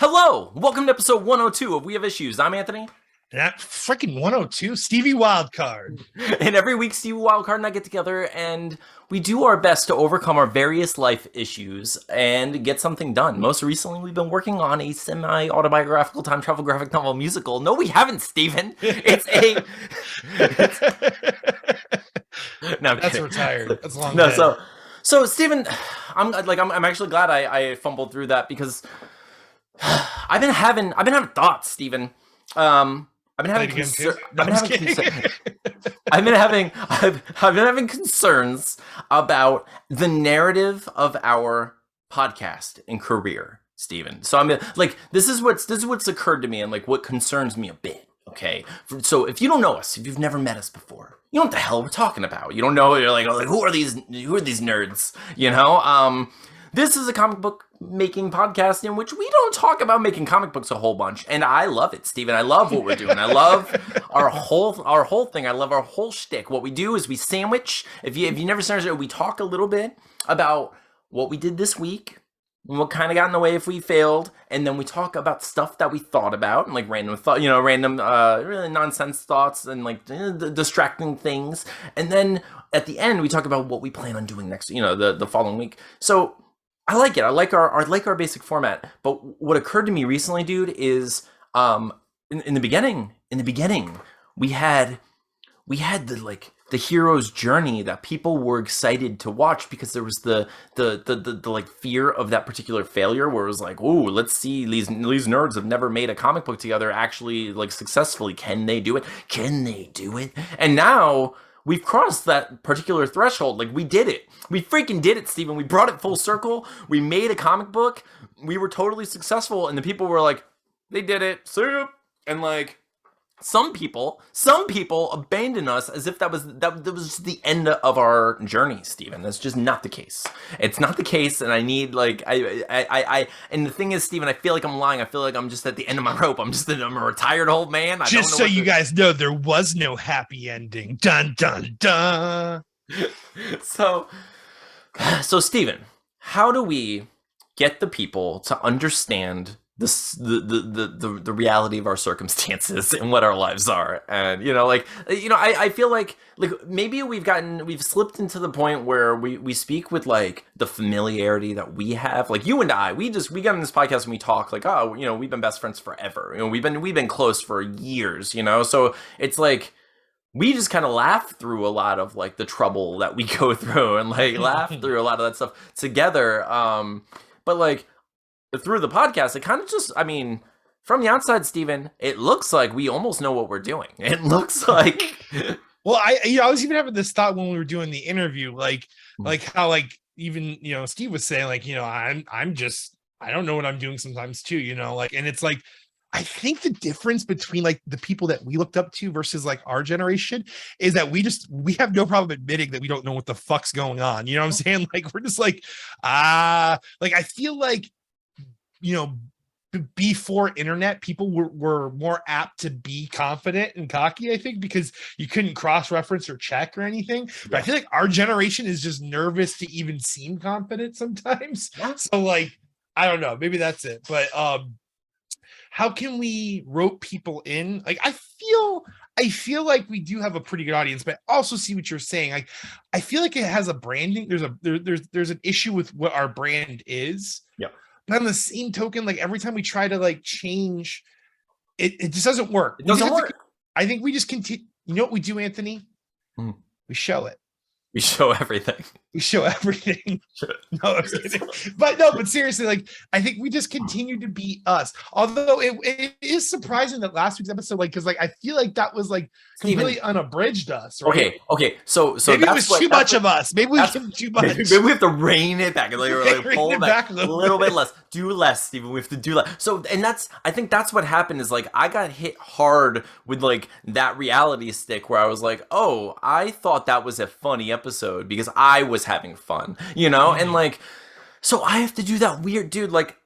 Hello! Welcome to episode 102 of We Have Issues. I'm Anthony. That freaking 102, Stevie Wildcard. And every week, Steve Wildcard and I get together and we do our best to overcome our various life issues and get something done. Most recently, we've been working on a semi-autobiographical time travel graphic novel musical. No, we haven't, Steven. It's a... No, That's retired. That's long. No, so Steven, I'm actually glad I fumbled through that because I've been having thoughts, Steven. I've been having concerns about the narrative of our podcast and career, Steven. So I'm like, this is what's occurred to me and like what concerns me a bit. Okay, so if you don't know us, if you've never met us before, you know what the hell we're talking about. You don't know. You're like who are these nerds? You know. This is a comic book making podcast in which we don't talk about making comic books a whole bunch, and I love it, Steven. I love what we're doing. I love our whole thing. I love our whole shtick. What we do is we sandwich. If you never started, we talk a little bit about what we did this week and what kind of got in the way if we failed, and then we talk about stuff that we thought about and like random really nonsense thoughts and like distracting things, and then at the end we talk about what we plan on doing next. The following week. So. I like it. I like our basic format. But what occurred to me recently, dude, is in the beginning, we had the hero's journey that people were excited to watch because there was the like fear of that particular failure where it was like, oh, let's see these nerds have never made a comic book together actually like successfully. Can they do it? And now we've crossed that particular threshold. Like, we did it. We freaking did it, Steven. We brought it full circle. We made a comic book. We were totally successful. And the people were like, they did it. See ya. And like, some people abandoned us as if that was just the end of our journey, Steven. That's just not the case. It's not the case, and I need like and the thing is, Steven, I feel like I'm lying. I feel like I'm just at the end of my rope. I'm a retired old man. Just so you guys know, there was no happy ending. Dun dun dun. So Steven, how do we get the people to understand the reality of our circumstances and what our lives are? And I feel like maybe we've slipped into the point where we speak with like the familiarity that we have, like you and I, we got on this podcast and we talk like, oh, we've been best friends forever, we've been close for years, so it's like we just kind of laugh through a lot of like the trouble that we go through and like laugh through a lot of that stuff together, but like through the podcast, it kind of just, from the outside, Steven, it looks like we almost know what we're doing. It looks like... Well, I was even having this thought when we were doing the interview, like how, like, even, Steve was saying, like, I don't know what I'm doing sometimes too, and it's like, I think the difference between like the people that we looked up to versus like our generation is that we have no problem admitting that we don't know what the fuck's going on. You know what I'm saying? Like, we're just like, like, I feel like, before internet, people were more apt to be confident and cocky, I think, because you couldn't cross-reference or check or anything. But I feel like our generation is just nervous to even seem confident sometimes. Yeah. So like, I don't know, maybe that's it. But how can we rope people in? Like, I feel like we do have a pretty good audience, but I also see what you're saying. Like, I feel like it has a branding. There's an issue with what our brand is. Yeah. But on the same token, like every time we try to like change, it just doesn't work. It doesn't work. I think we just continue. You know what we do, Anthony? We show it. We show everything. We show everything. No, I'm kidding. But seriously, like, I think we just continue to be us. Although it is surprising that last week's episode, like, because like I feel like that was like really unabridged us. Right? Okay. So maybe it was too much of us. Maybe we can too much. Maybe we have to rein it back. Like pull it back a little bit less. Do less, Steven. We have to do less. So, and I think that's what happened is like I got hit hard with like that reality stick where I was like, oh, I thought that was a funny episode because I was having fun, and like, so I have to do that weird, dude, like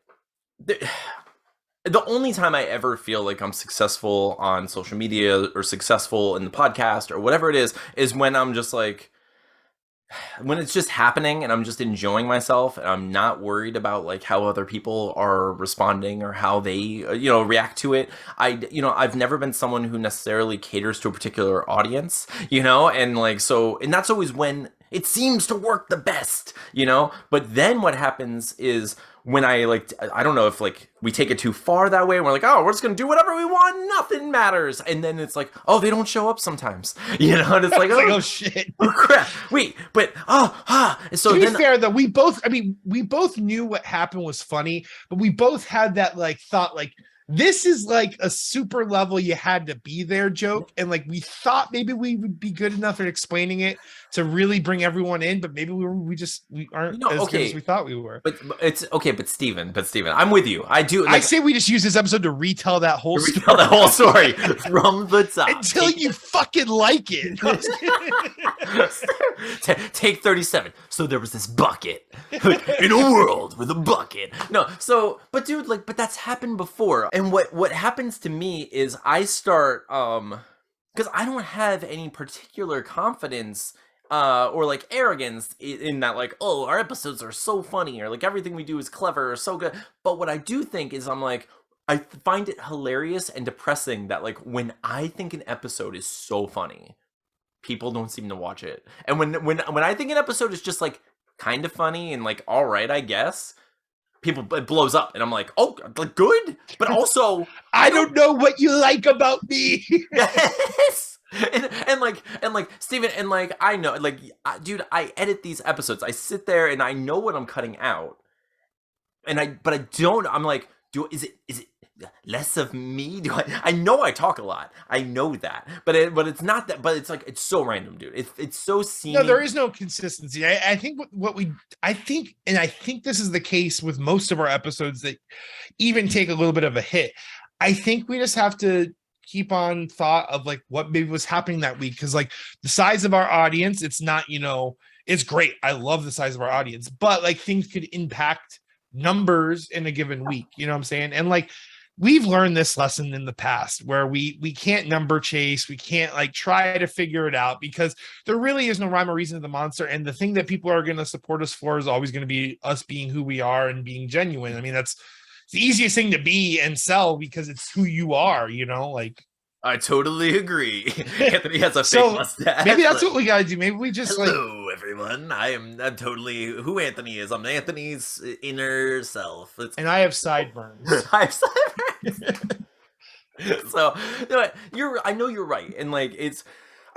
the only time I ever feel like I'm successful on social media or successful in the podcast or whatever it is when I'm just like, when it's just happening and I'm just enjoying myself and I'm not worried about like how other people are responding or how they react to it. I've never been someone who necessarily caters to a particular audience, and like so and that's always when it seems to work the best, but then what happens is when I don't know if like we take it too far that way and we're like, oh, we're just gonna do whatever we want, nothing matters, and then it's like, oh, they don't show up sometimes, and it's like, oh shit, oh crap, wait, but so to be then fair though, we both knew what happened was funny, but we both had that like thought like this is like a super level you had to be there joke, and like we thought maybe we would be good enough at explaining it to really bring everyone in, but maybe we aren't as good as we thought we were. But it's okay, but Steven, I'm with you. I do. Like, I say we just use this episode to retell that whole story from the top until you fucking like it. Take 37. So there was this bucket in a world with a bucket. No, so but dude, like, but that's happened before. And what happens to me is I start because I don't have any particular confidence or like arrogance in that, like, oh, our episodes are so funny or like everything we do is clever or so good. But what I do think is I'm like, I find it hilarious and depressing that like when I think an episode is so funny, people don't seem to watch it. And when I think an episode is just like kind of funny and like all right, I guess, it blows up and I'm like, oh, like good, but also I don't know what you like about me. Yes. And like Steven, and like I know, like dude, I edit these episodes. I sit there and I know what I'm cutting out, but I don't. I'm like, is it less of me? I know I talk a lot. I know that, but it's not that. But it's like it's so random, dude. It's so seeming. No, there is no consistency. I think I think this is the case with most of our episodes that even take a little bit of a hit. I think we just have to keep on thought of like what maybe was happening that week, because like the size of our audience, it's not, it's great. I love the size of our audience, but like things could impact numbers in a given week. You know what I'm saying? And like we've learned this lesson in the past where we can't number chase. We can't like try to figure it out because there really is no rhyme or reason to the monster. And the thing that people are going to support us for is always going to be us being who we are and being genuine. I mean, that's the easiest thing to be and sell because it's who you are, like. I totally agree. Anthony has a fake mustache. Maybe that's what we gotta do. Maybe we just hello, everyone. I'm totally who Anthony is. I'm Anthony's inner self. And I have sideburns. I have sideburns. So I know you're right, and like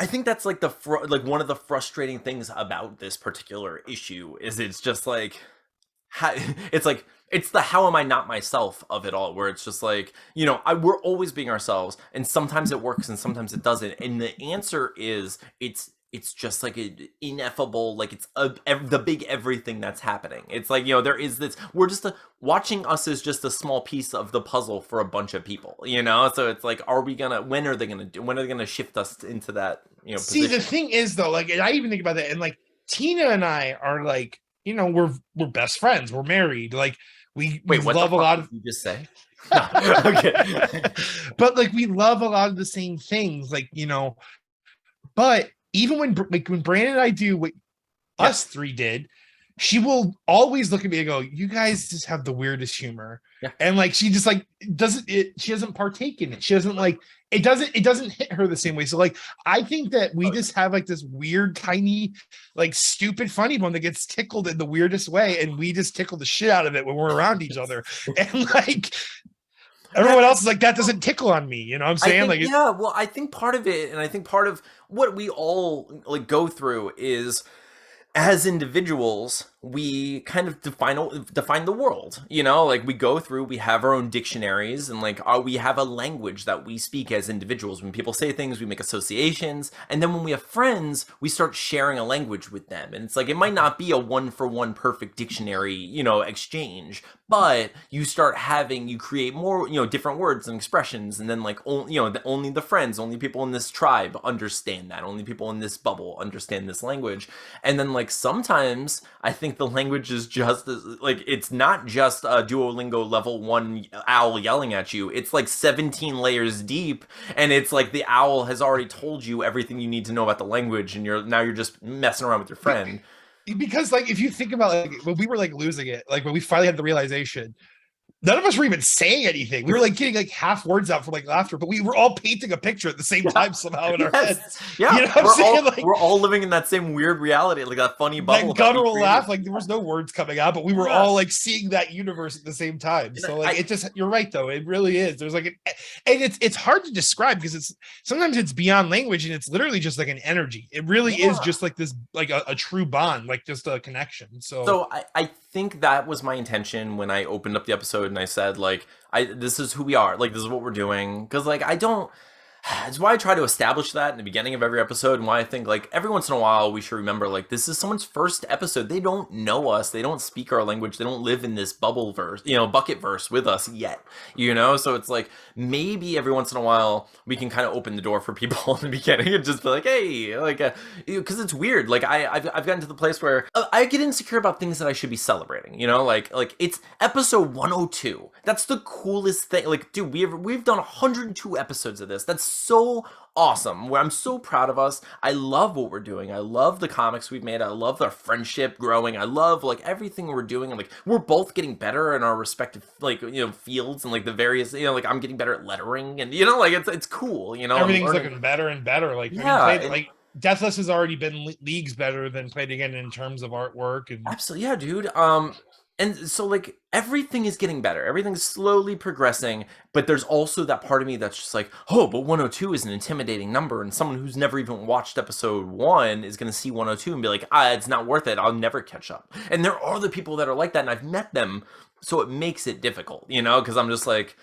I think that's like one of the frustrating things about this particular issue is it's just like it's the how am I not myself of it all, where it's just like, we're always being ourselves, and sometimes it works and sometimes it doesn't. And the answer is it's just like an ineffable, like it's the big everything that's happening. It's like, there is this, we're just watching us is just a small piece of the puzzle for a bunch of people, so it's like, when are they gonna shift us into that, See, position? The thing is though, like, and I even think about that, and like Tina and I are like, we're best friends, we're married, like we love a lot of. You just say, no. Okay, but like we love a lot of the same things, like but even when Brandon and I do what us three did, she will always look at me and go, you guys just have the weirdest humor. Yeah. And like she just like she doesn't partake in it. She doesn't like it doesn't hit her the same way. So like I think that we just have like this weird, tiny, like stupid funny bone that gets tickled in the weirdest way, and we just tickle the shit out of it when we're around each other. And like everyone else is like, that doesn't tickle on me. You know what I'm saying? Well, I think part of it, and I think part of what we all like go through is, as individuals, we kind of define the world, like we go through, we have our own dictionaries, and like we have a language that we speak as individuals. When people say things, we make associations, and then when we have friends, we start sharing a language with them. And it's like, it might not be a one-for-one perfect dictionary, exchange, but you create more, different words and expressions, and then like, only the friends, only people in this tribe understand that, only people in this bubble understand this language. And then like sometimes I think think the language is just like, it's not just a Duolingo level 1 owl yelling at you. It's like 17 layers deep, and it's like the owl has already told you everything you need to know about the language, and you're just messing around with your friend. Because like if you think about like when we were like losing it, like when we finally had the realization, none of us were even saying anything. We were like getting like half words out from like laughter, but we were all painting a picture at the same time somehow in our heads. Yeah, you know what I'm saying? Like, we're all living in that same weird reality, like that funny bubble. That guttural laugh, like there was no words coming out, but we were all like seeing that universe at the same time. So like it just, you're right though, it really is. There's like and it's hard to describe because it's sometimes it's beyond language and it's literally just like an energy. It really is just like this, like a true bond, like just a connection. So I think that was my intention when I opened up the episode and I said like, this is who we are, like this is what we're doing, because like it's why I try to establish that in the beginning of every episode, and why I think like every once in a while we should remember like this is someone's first episode. They don't know us, they don't speak our language, they don't live in this bubble verse, bucket verse with us yet, so it's like maybe every once in a while we can kind of open the door for people in the beginning and just be like, hey, like because it's weird, like I've gotten to the place where I get insecure about things that I should be celebrating, like it's episode 102. That's the coolest thing. Like, dude, we've done 102 episodes of this. That's so awesome. Where I'm so proud of us. I love what we're doing. I love the comics we've made. I love our friendship growing. I love like everything we're doing. And like we're both getting better in our respective like fields and like the various like I'm getting better at lettering and like it's cool. Everything's looking better and better. Like yeah, Deathless has already been leagues better than Played Again in terms of artwork and absolutely, yeah, dude. And so like everything is getting better, everything's slowly progressing, but there's also that part of me that's just like, oh, but 102 is an intimidating number, and someone who's never even watched episode 1 is going to see 102 and be like, it's not worth it, I'll never catch up. And there are the people that are like that, and I've met them, so it makes it difficult, because I'm just like,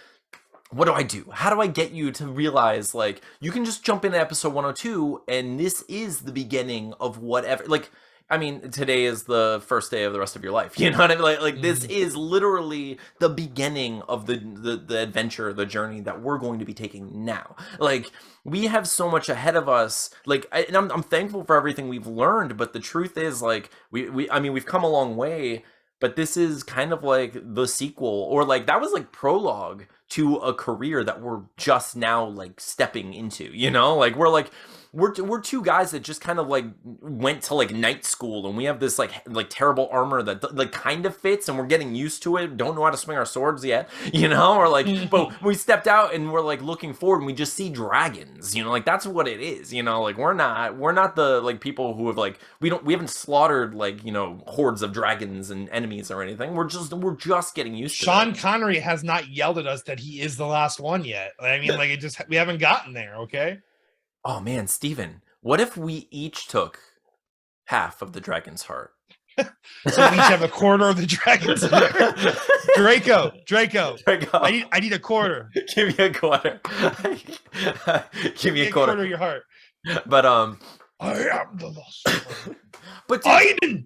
what do I do? How do I get you to realize like you can just jump into episode 102 and this is the beginning of whatever, like, I mean, today is the first day of the rest of your life. You know what I mean? Like this is literally the beginning of the adventure, the journey that we're going to be taking now. Like we have so much ahead of us. Like, and I'm thankful for everything we've learned. But the truth is, like, we've come a long way. But this is kind of like the sequel, or like that was like prologue to a career that we're just now like stepping into. Like we're two guys that just kind of like went to like night school, and we have this like terrible armor that like kind of fits, and we're getting used to it. Don't know how to swing our swords yet, or like, but we stepped out and we're like looking forward, and we just see dragons, like that's what it is, like we're not the like people who have like we haven't slaughtered like hordes of dragons and enemies or anything. We're just getting used to Sean Connery has not yelled at us that he is the last one yet. I mean, like we haven't gotten there. Okay. Oh man, Steven, what if we each took half of the dragon's heart? So we each have a quarter of the dragon's heart. Draco. I need a quarter. Give me a quarter. Give me a quarter of your heart. But I am the lost one. But Aiden!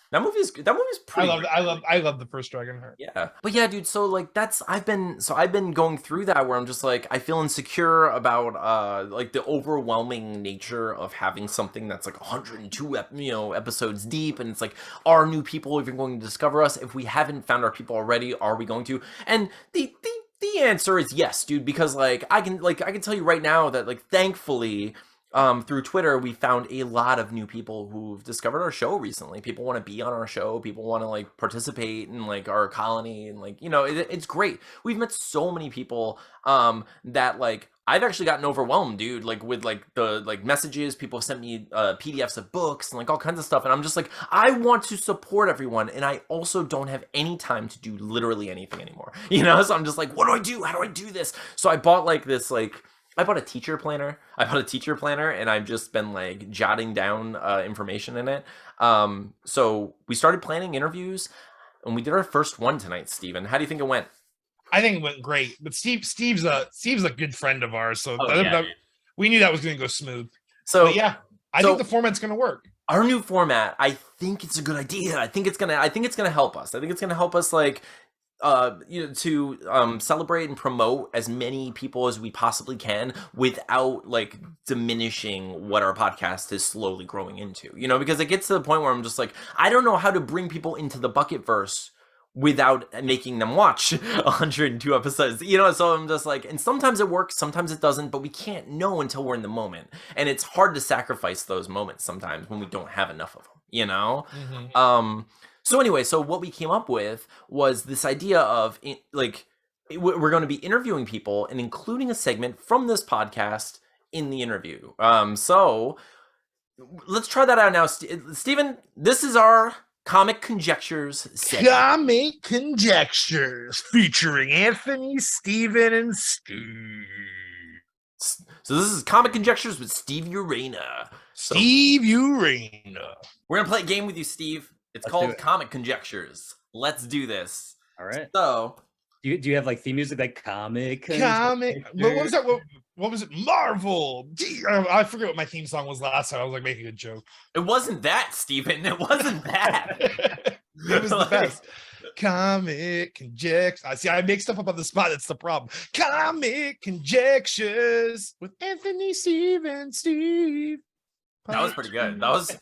That movie's pretty. I love the first Dragonheart. Yeah, but yeah, dude. So like I've been going through that where I'm just like I feel insecure about like the overwhelming nature of having something that's like 102 episodes deep, and it's like, are new people even going to discover us? If we haven't found our people already, are we going to? And the answer is yes, dude, because like I can tell you right now that like thankfully through Twitter, we found a lot of new people who've discovered our show recently. People want to be on our show. People want to like participate in like our colony, and like it's great. We've met so many people that like I've actually gotten overwhelmed, dude. Like with like the like messages, people have sent me PDFs of books and like all kinds of stuff, and I'm just like, I want to support everyone, and I also don't have any time to do literally anything anymore. So I'm just like, what do I do? How do I do this? So I bought like this like. I bought a teacher planner. And I've just been like jotting down information in it. So we started planning interviews, and we did our first one tonight, Steven. How do you think it went? I think it went great. But Steve's a good friend of ours, so yeah, we knew that was going to go smooth. So but yeah, I think the format's going to work. Our new format, I think it's a good idea. I think it's gonna help us. I think it's gonna help us like to celebrate and promote as many people as we possibly can without like diminishing what our podcast is slowly growing into, because it gets to the point where I'm just like, I don't know how to bring people into the bucket verse without making them watch 102 episodes, so I'm just like, and sometimes it works, sometimes it doesn't, but we can't know until we're in the moment, and it's hard to sacrifice those moments sometimes when we don't have enough of them, Mm-hmm. So anyway, so what we came up with was this idea of we're going to be interviewing people and including a segment from this podcast in the interview. So let's try that out now. Steven, this is our Comic Conjectures segment. Comic Conjectures featuring Anthony, Steven, and Steve. So this is Comic Conjectures with Steve Urena. Steve Urena. We're going to play a game with you, Steve. It's called Comic Conjectures. Let's do this. All right. So, do you have like theme music like comic? What was that? What was it? Marvel. I forget what my theme song was last time. I was like making a joke. It wasn't that, Steven. It wasn't that. It was the best. Comic Conjectures. See, I make stuff up on the spot. That's the problem. Comic Conjectures with Anthony, Steve, Steve. That was pretty good. That was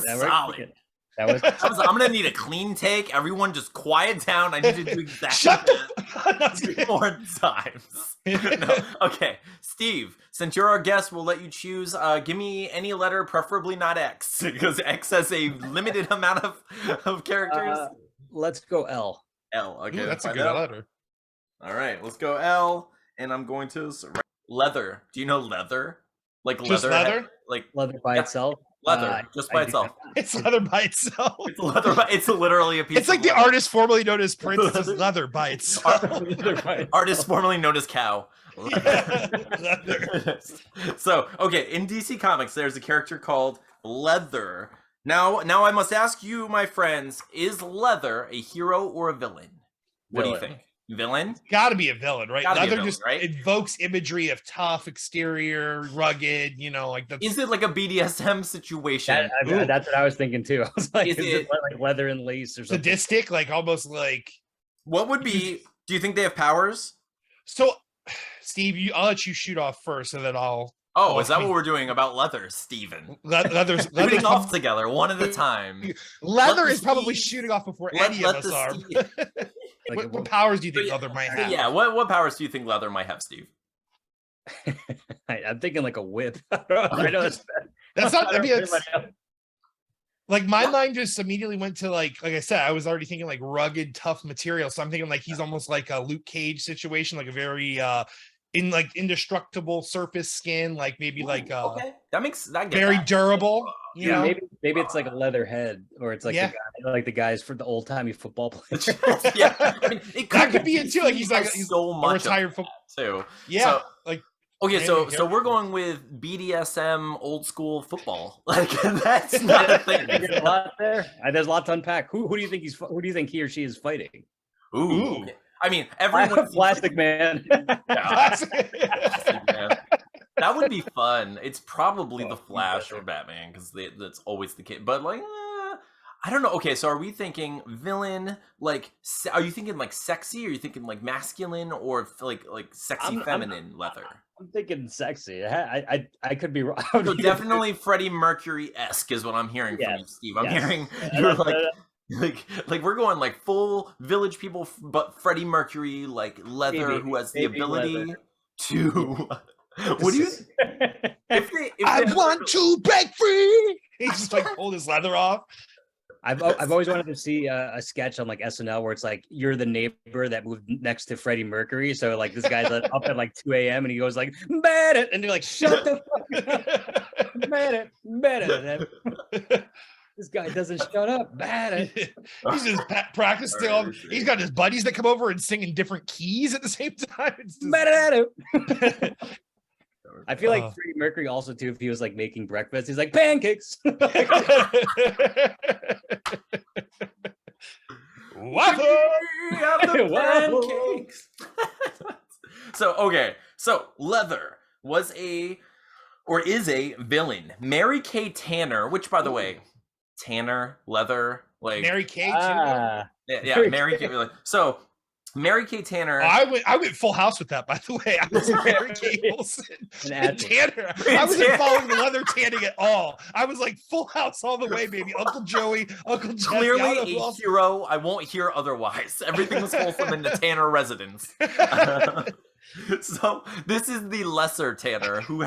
solid. I'm gonna need a clean take. Everyone just quiet down. I need to do exactly that 4 times. No. Okay, Steve, since you're our guest, we'll let you choose. Give me any letter, preferably not X, because X has a limited amount of characters. Let's go L. L. Okay, that's a good letter. All right, let's go L, and I'm going to leather. Do you know leather? Like just leather? Like leather by itself? Leather, just by itself. It's leather by itself. It's leather it's literally a piece. It's like the artist formerly known as Prince. It's leather by itself. Artist formerly known as Cow. Leather. So, okay, in DC Comics, there's a character called Leather. Now I must ask you, my friends, is Leather a hero or a villain? What do you think? Villain? Gotta be a villain, right? Leather just right? invokes imagery of tough exterior, rugged, like the. Is it like a BDSM situation? That's what I was thinking too. I was like, is it like leather and lace or something? Sadistic, like almost like. What would be? Do you think they have powers? So, Steve, I'll let you shoot off first, and then I'll. Oh, is that what we're doing about leather, Steven? Leather's shooting off together, one at a time. Leather is probably shooting off before any of us are. What powers do you think Leather might have? Yeah, what powers do you think Leather might have, Steve? I'm thinking like a whip. I know that's not. I mean, like my mind just immediately went to like I said, I was already thinking like rugged, tough material. So I'm thinking like he's almost like a Luke Cage situation, like a very indestructible surface skin, like maybe like okay, that very durable. You know? Maybe it's like a leather head, or it's like the guys for the old timey football players. Yeah, I mean, that could be it too. Like he's so much retired football too. Yeah, so, like okay, so we're going with BDSM old school football. Like that's not a thing. There's a lot there. There's a lot to unpack. Who do you think who do you think he or she is fighting? Ooh. I mean, everyone. Plastic Man. Plastic Man. That would be fun. It's probably the Flash or Batman because that's always the case. But like, I don't know. Okay, so are we thinking villain? Like, are you thinking like sexy? Or are you thinking like masculine or like sexy feminine Leather? I'm thinking sexy. I could be wrong. So definitely Freddie Mercury-esque is what I'm hearing from you, Steve. I'm hearing you're like we're going like full Village People, but Freddie Mercury, like Leather, who has the ability to. What do you? I want to break free. He just like pulled his leather off. I've always wanted to see a sketch on like SNL where it's like you're the neighbor that moved next to Freddie Mercury. So like this guy's up at like 2 a.m. and he goes like "Bad it," and you're like shut the fuck up, bad it. This guy doesn't shut up. Bad it. He's just practicing. He's got his buddies that come over and sing in different keys at the same time. Bad it. I feel like Freddie Mercury also too, if he was like making breakfast, he's like pancakes. Pancakes. So Leather was is a villain. Mary Kay Tanner, which by the way, Tanner, Leather, like Mary Kay too. Yeah, Mary Kay. So Mary Kay Tanner. I went Full House with that, by the way. I was Mary Kay Olsen and Tanner. I wasn't following the leather tanning at all. I was like Full House all the way, baby. Uncle Joey, Uncle Jesse. Clearly a hero. I won't hear otherwise. Everything was wholesome in the Tanner residence. So this is the lesser Tanner who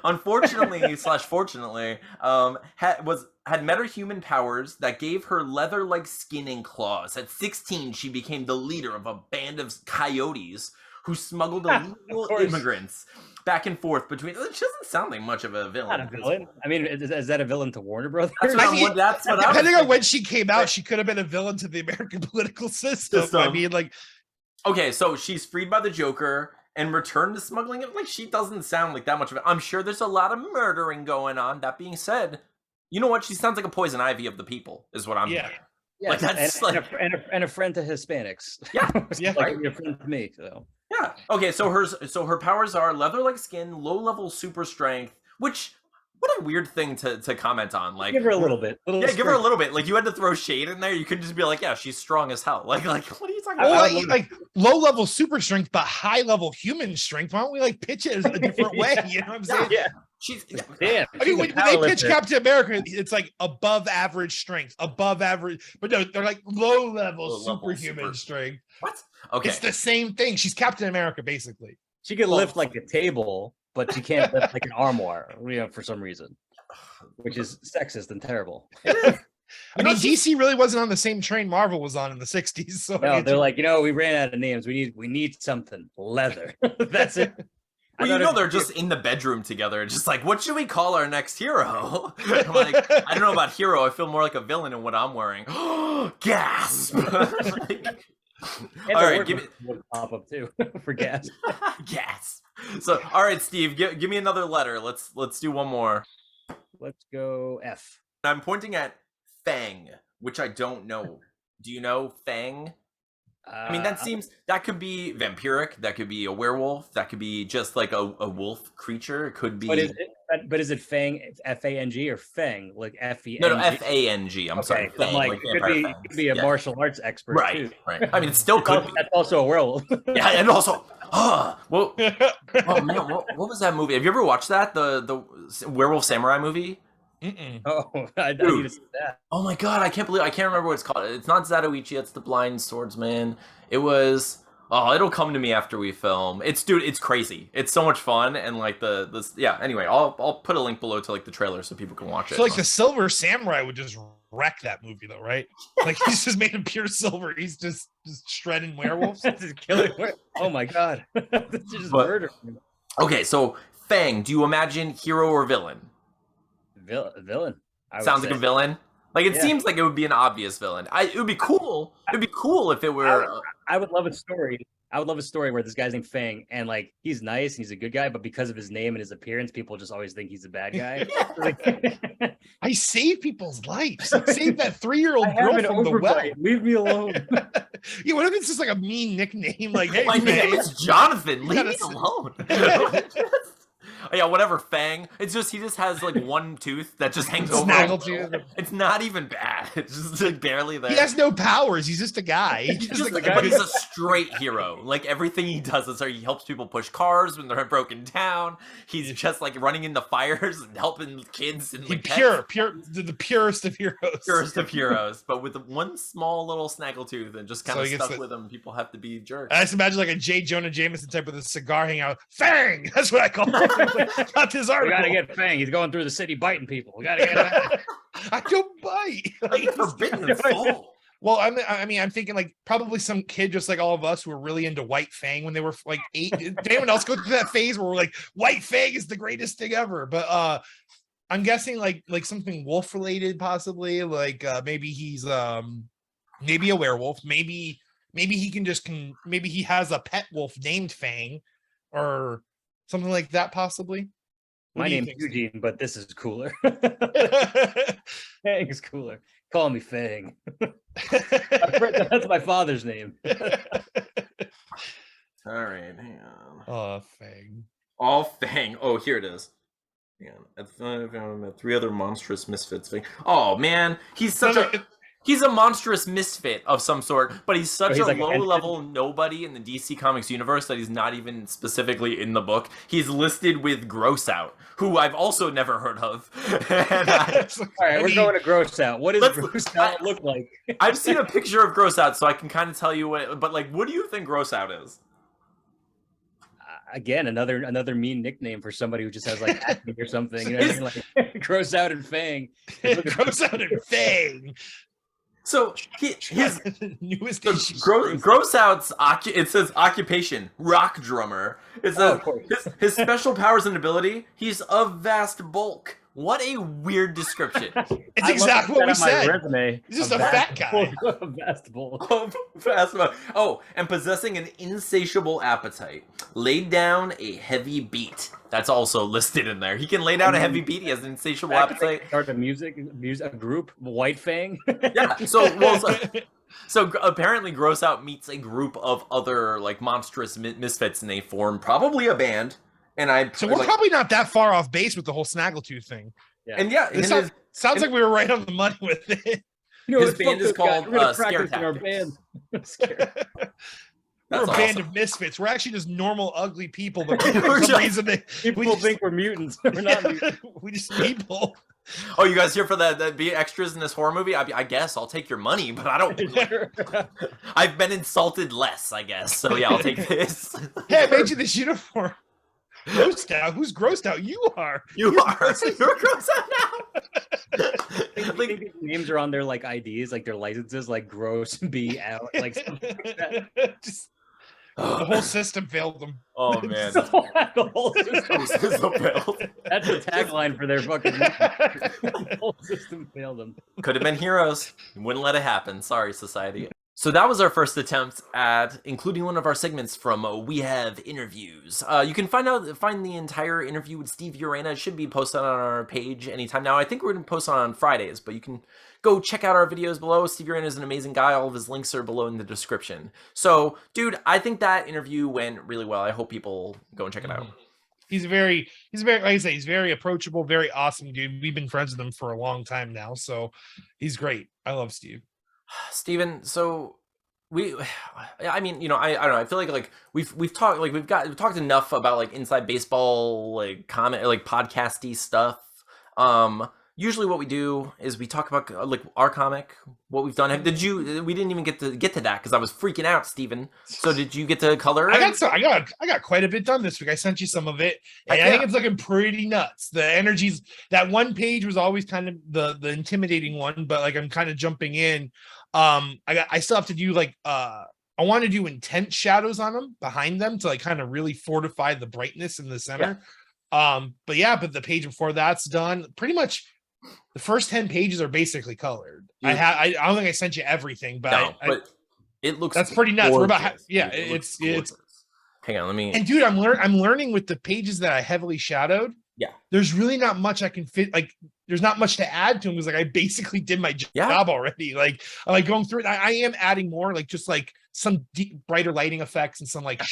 unfortunately / fortunately had metahuman powers that gave her leather-like skin and claws. At 16, she became the leader of a band of coyotes who smuggled illegal immigrants back and forth between. She doesn't sound like much of a villain. Not a villain. I mean, is that a villain to Warner Brothers? That's what depending on when she came out, she could have been a villain to the American political system. I mean, like. Okay, so she's freed by the Joker and returned to smuggling it. Like, she doesn't sound like that much of it. I'm sure there's a lot of murdering going on. That being said, you know what? She sounds like a poison ivy of the people, is what I'm hearing. Yeah, like that's and a friend to Hispanics. Yeah, yeah, like a friend to me. So yeah. Okay, so her powers are leather-like skin, low-level super strength, which. What a weird thing to comment on. Like, give her a little bit. Give her a little bit. Like, you had to throw shade in there. You couldn't just be like, yeah, she's strong as hell. Like what are you talking about? Like low level super strength, but high level human strength. Why don't we like pitch it a different way? You know what I'm saying? Yeah. Damn. I mean, when they pitch Captain America, it's like above average strength, above average. But no, they're like low level superhuman strength. What? Okay. It's the same thing. She's Captain America, basically. She can lift like a table, but she can't lift like an armoire, for some reason, which is sexist and terrible. I mean, DC really wasn't on the same train Marvel was on in the 60s. So no, they're like, we ran out of names. We need something leather. That's it. Well, they're just in the bedroom together, just like, what should we call our next hero? I'm like, I don't know about hero. I feel more like a villain in what I'm wearing. Gasp! All right, give it pop up too for gas. Gas. So, all right, Steve, give me another letter. Let's do one more. Let's go F. I'm pointing at Fang, which I don't know. Do you know Fang? I mean, that could be vampiric. That could be a werewolf. That could be just like a wolf creature. It could be. But is it Fang, F-A-N-G, or Fang, like F-E-N-G? No, F-A-N-G. I'm sorry. Fang, like, it could be a martial arts expert, too. Right. I mean, it still could be. That's also a werewolf. Yeah, and also, oh man, what was that movie? Have you ever watched that? The Werewolf Samurai movie? Mm-mm. Oh, I need to see that. Oh my god, I can't remember what it's called. It's not Zatoichi, it's the Blind Swordsman. It was. Oh, it'll come to me after we film. It's crazy. It's so much fun, and like Anyway, I'll put a link below to like the trailer so people can watch it. So like the Silver Samurai would just wreck that movie, though, right? Like he's just made of pure silver. He's just shredding werewolves. Just killing. Oh my god, this is just murder. Okay, so Fang, do you imagine hero or villain? Villain. Sounds like a villain. Like it seems like it would be an obvious villain. It would be cool. It'd be cool if it were. I would love a story. I would love a story where this guy's named Fang, and like he's nice and he's a good guy, but because of his name and his appearance, people just always think he's a bad guy. I save people's lives. I saved that 3-year-old girl from the well. Leave me alone. Yeah, what if it's just like a mean nickname? Like, hey, my name is Jonathan. Leave me alone. Yeah, whatever, Fang. It's just he just has like one tooth that just hangs over. It's not even bad. It's just like barely there. He has no powers. He's just a guy. But he's a straight hero. Like everything he does is he helps people push cars when they're broken down. He's just like running into fires and helping kids and like the purest of heroes. Purest of heroes, but with one small little snaggletooth and just kind of stuck with him. People have to be jerks. I just imagine like a J. Jonah Jameson type with a cigar hanging out. Fang. That's what I call him. Not this article. We gotta get Fang. He's going through the city biting people. We gotta get him. I don't bite. Like forbidden soul. Well, I'm thinking like probably some kid just like all of us who were really into White Fang when they were like 8. Did anyone else go through that phase where we're like White Fang is the greatest thing ever? But I'm guessing like something wolf related, possibly. Like maybe he's maybe a werewolf. Maybe maybe he has a pet wolf named Fang, or something like that, possibly. My name's Eugene, but this is cooler. Fang is cooler. Call me Fang. That's my father's name. All right, hang on. Fang. All Fang. Oh, here it is. Hang on. 3 other monstrous misfits. Fang. Oh man, he's such a. He's a monstrous misfit of some sort, but he's such he's a like a low-level nobody in the DC Comics universe that he's not even specifically in the book. He's listed with Gross Out, who I've also never heard of. And All right, we're going to Gross Out. What does Gross Out look like? I've seen a picture of Gross Out, so I can kind of tell you what. But like, what do you think Gross Out is? Again, another mean nickname for somebody who just has like acne or something. You know what I mean? Like Gross Out and Fang. Gross Out and Fang. So his newest Gross Out's it says occupation rock drummer. It says his special powers and ability. He's of vast bulk. What a weird description. It's exactly what we said. Resume. He's just a fat guy. Vast bulk. Oh, and possessing an insatiable appetite. Laid down a heavy beat. That's also listed in there. He can lay down a heavy beat. He has an insatiable appetite. Start a music a group, White Fang. Yeah. So apparently, Gross Out meets a group of other like monstrous misfits, and they form probably a band. And we're probably not that far off base with the whole Snaggletooth thing. Yeah. And yeah, sounds like we were right on the money with it. You know, his band is called Scare Tactics. Our band. We're a band of misfits. We're actually just normal, ugly people, but for some reason people think we're mutants. We're not mutants. We just people. Oh, you guys here for the be extras in this horror movie? I guess I'll take your money, but I don't. I've been insulted less, I guess. So yeah, I'll take this. Hey, I made you this uniform. Grossed out? Who's grossed out? You are. You're grossed out now. I think names are on their like IDs, like their licenses, like gross be out, like something like that. The whole system failed them. Oh man, the whole system failed. That's the tagline for their fucking movie. The whole system failed them. Could have been heroes. Wouldn't let it happen. Sorry, society. So that was our first attempt at including one of our segments from We Have Interviews. You can find the entire interview with Steve Urena. It should be posted on our page anytime now. I think we're going to post on Fridays, but you can go check out our videos below. Steve Urena is an amazing guy. All of his links are below in the description. So, dude, I think that interview went really well. I hope people go and check it out. He's very, like I say, he's very approachable, very awesome dude. We've been friends with him for a long time now, so he's great. I love Steve. Steven, so I mean, you know, I don't know. I feel like we've talked enough about like inside baseball, like comment, like podcasty stuff. Usually what we do is we talk about like our comic, what we've done. We didn't even get to that because I was freaking out, Steven. So did you get to color? I got quite a bit done this week. I sent you some of it. And I think it's looking pretty nuts. The energies, that one page was always kind of the intimidating one, but like I'm kind of jumping in. I still have to do like I want to do intense shadows on them behind them to like kind of really fortify the brightness in the center. Yeah. But the page before that's done. Pretty much the first 10 pages are basically colored. Yeah. I don't think I sent you everything, but it looks that's pretty nuts. We're about it's hang on, let me. And dude, I'm learning with the pages that I heavily shadowed. Yeah, there's really not much I can fit. Like, there's not much to add to them because like I basically did my job already. Like, I'm like going through it. I am adding more, like just like some brighter lighting effects and some like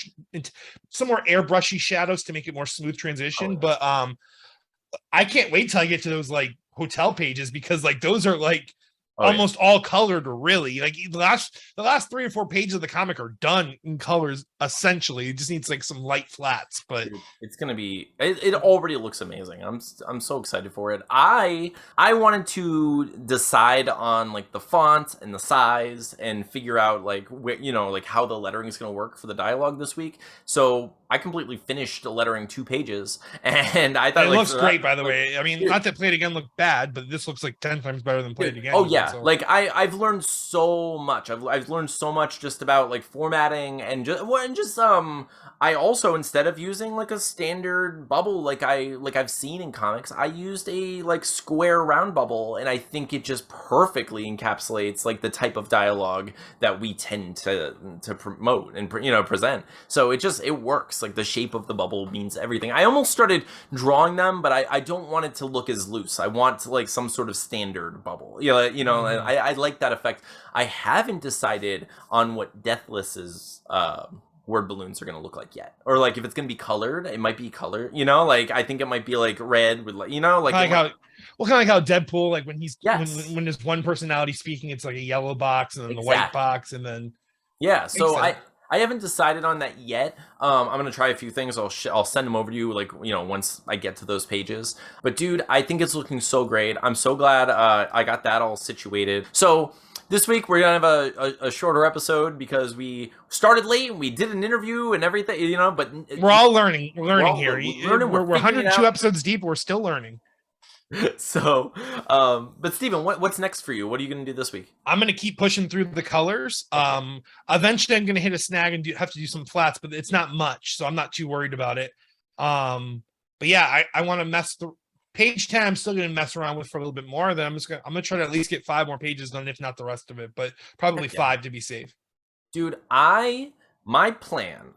some more airbrushy shadows to make it more smooth transition. But I can't wait till I get to those like hotel pages because like those are like almost all colored, really. Like the last 3 or 4 pages of the comic are done in colors essentially. It just needs like some light flats, but dude, it's gonna be it already looks amazing. I'm so excited for it. I wanted to decide on like the font and the size and figure out like like how the lettering is gonna work for the dialogue this week. So I completely finished lettering 2 pages, and I thought it looks great. By the way, I mean, not that Play It Again looked bad, but this looks like 10 times better than Play It Again. Oh yeah, so. Like I've learned so much. I've learned so much just about like formatting and just I also, instead of using like a standard bubble like I've seen in comics, I used a like square round bubble, and I think it just perfectly encapsulates like the type of dialogue that we tend to promote and present. So it works. Like the shape of the bubble means everything. I almost started drawing them, but I don't want it to look as loose. I want like some sort of standard bubble. I like that effect. I haven't decided on what Deathless's word balloons are going to look like yet, or like if it's going to be colored. It might be colored, like I think it might be like red with like Well, kind of like how Deadpool, like when he's Yes. when there's one personality speaking, it's like a yellow box and then the white Exactly. box, and then Yeah, so sense. I haven't decided on that yet. I'm gonna try a few things. I'll send them over to you, like, you know, once I get to those pages. But dude, I think it's looking so great. I'm so glad I got that all situated. So this week we're gonna have a shorter episode because we started late and we did an interview and everything, you know. But we're all learning. We're learning here. We're We're figuring it 102 out. episodes deep. We're still learning. So, but Steven, what's next for you? What are you gonna do this week? I'm gonna keep pushing through the colors. Eventually I'm gonna hit a snag and have to do some flats, but it's not much, so I'm not too worried about it. But yeah, I want to mess the page 10. I'm still gonna mess around with for a little bit more. Then I'm gonna try to at least get 5 more pages done, if not the rest of it, but probably 5 to be safe. Dude, my plan,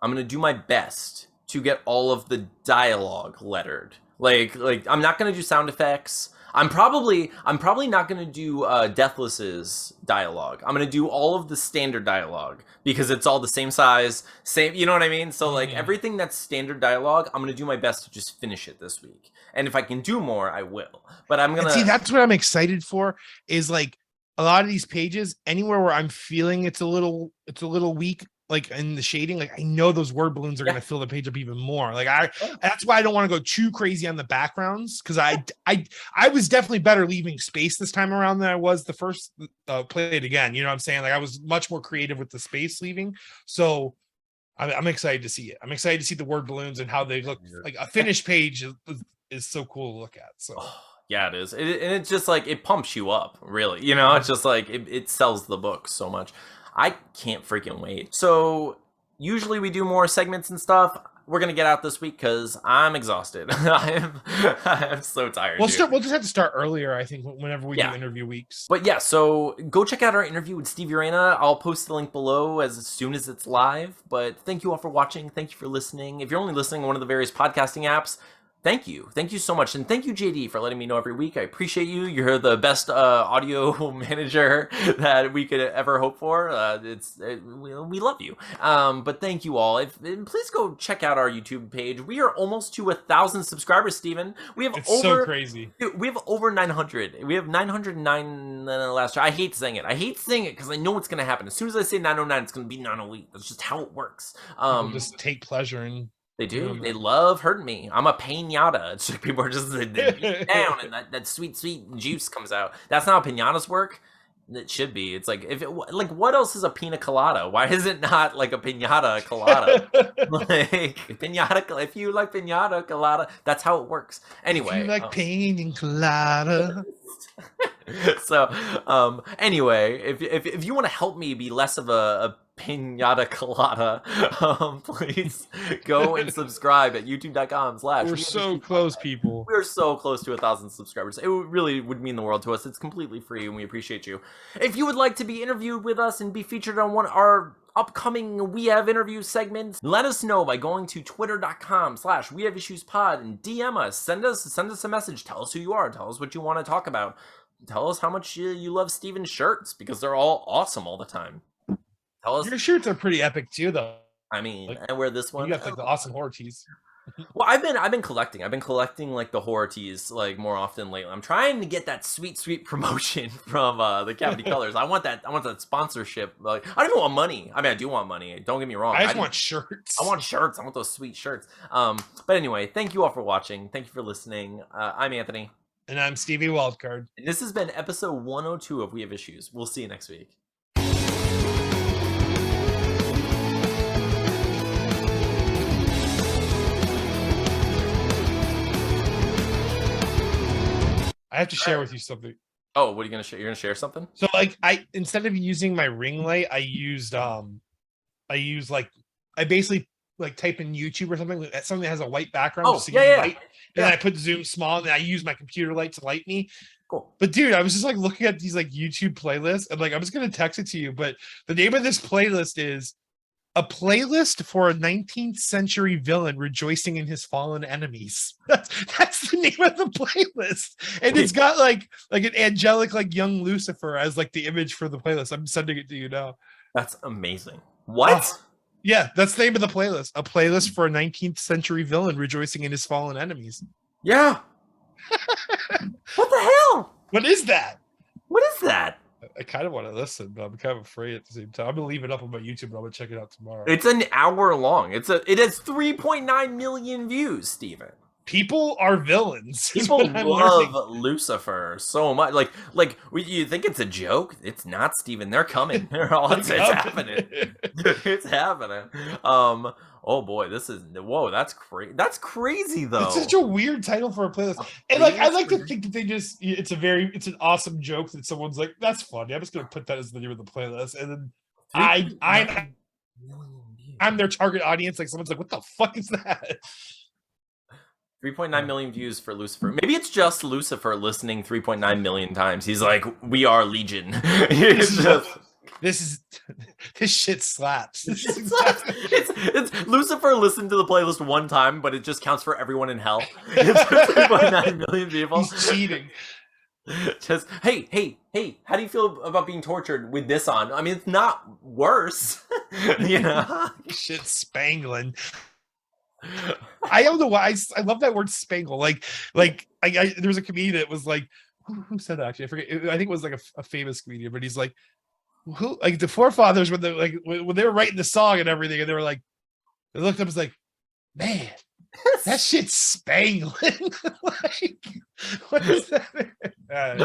I'm gonna do my best to get all of the dialogue lettered. Like I'm not gonna do sound effects. I'm probably not gonna do Deathless's dialogue. I'm gonna do all of the standard dialogue because it's all the same size, same. You know what I mean? So like everything that's standard dialogue, I'm gonna do my best to just finish it this week. And if I can do more, I will. But I'm gonna see. That's what I'm excited for. Is like a lot of these pages, anywhere where I'm feeling it's a little weak, like in the shading, like I know those word balloons are going to fill the page up even more. Like that's why I don't want to go too crazy on the backgrounds, because I was definitely better leaving space this time around than I was the first play it again. You know what I'm saying? Like I was much more creative with the space leaving. So I'm excited to see it. I'm excited to see the word balloons and how they look. Like a finished page is so cool to look at. So. Yeah, it is. And it's just like, it pumps you up, really. You know, it's just like, it sells the book so much. I can't freaking wait. So usually we do more segments and stuff. We're going to get out this week because I'm exhausted. I'm so tired. We'll just have to start earlier, I think, whenever we do interview weeks. But yeah, so go check out our interview with Steve Urena. I'll post the link below as soon as it's live. But thank you all for watching. Thank you for listening. If you're only listening on one of the various podcasting apps, thank you so much, and thank you, JD, for letting me know every week. I appreciate you. You're the best audio manager that we could ever hope for. We love you. But thank you all. Please go check out our YouTube page. We are almost to 1,000 subscribers, Steven. It's so crazy. Dude, we have over 900. We have 909 last year. I hate saying it because I know what's gonna happen. As soon as I say 909, it's gonna be 908. That's just how it works. People just take pleasure in. They do. They love hurting me. I'm a pinata. It's like people are just they beat down, and that sweet juice comes out. That's not how pinatas work. It should be. It's like what else is a pina colada? Why is it not like a pinata colada? Like pinata. If you like pinata colada, that's how it works. Anyway, if you like pina colada. So, anyway, if you want to help me be less of a pinata colada, please go and subscribe at youtube.com/. We're so close, people. We're so close to 1,000 subscribers. It really would mean the world to us. It's completely free, and we appreciate you. If you would like to be interviewed with us and be featured on one of our upcoming We Have Interview segments, let us know by going to twitter.com/WeHaveIssuesPod and DM us. Send us a message. Tell us who you are. Tell us what you want to talk about. Tell us how much you love Steven's shirts, because they're all awesome all the time. Tell us. Your shirts are pretty epic too, though. I mean, I wear this one. You got like the awesome horror tees. Well, I've been collecting. I've been collecting like the horror tees like more often lately. I'm trying to get that sweet promotion from the Cavity Colors. I want that sponsorship. Like, I don't want money. I mean, I do want money. Don't get me wrong. I just want shirts. I want shirts. I want those sweet shirts. But anyway, thank you all for watching. Thank you for listening. I'm Anthony. And I'm Stevie Wildcard. And this has been episode 102 of We Have Issues. We'll see you next week. I have to share with you something. Oh, what are you gonna share? You're gonna share something? So like instead of using my ring light, I basically like type in YouTube or something that has a white background. Oh, yeah. Light, and then I put zoom small, and then I use my computer light to light me. Cool. But dude, I was just like looking at these like YouTube playlists, and like I'm just gonna text it to you. But the name of this playlist is a playlist for a 19th century villain rejoicing in his fallen enemies. That's the name of the playlist, and it's got like an angelic like young Lucifer as like the image for the playlist. I'm sending it to you now. That's amazing. What? Yeah, that's the name of the playlist. A playlist for a 19th century villain rejoicing in his fallen enemies. Yeah. What the hell? What is that? What is that? I kind of want to listen, but I'm kind of afraid at the same time. I'm gonna leave it up on my YouTube, and I'm gonna check it out tomorrow. It's an hour long. It has 3.9 million views, Steven. People are villains. People love Lucifer so much. Like you think it's a joke? It's not, Steven. They're coming. It's happening. It's happening. Oh boy, that's crazy. That's crazy though. It's such a weird title for a playlist. And like I like to think that it's an awesome joke that someone's like, that's funny. I'm just gonna put that as the name of the playlist. And then I'm their target audience. Like someone's like, what the fuck is that? 3.9 million views for Lucifer. Maybe it's just Lucifer listening 3.9 million times. He's like, we are Legion. This shit slaps. It's Lucifer listened to the playlist one time, but it just counts for everyone in hell. It's 3.9 million people. He's cheating. Just hey, how do you feel about being tortured with this on? I mean, it's not worse. Shit spangling. I don't know why I love that word spangle. Like there was a comedian that was like, who said that actually? I forget. I think it was like a famous comedian, but he's like, who, like the forefathers when they were writing the song and everything, and they were like, they looked up and was like, man, that shit's spangling. Like, what is that?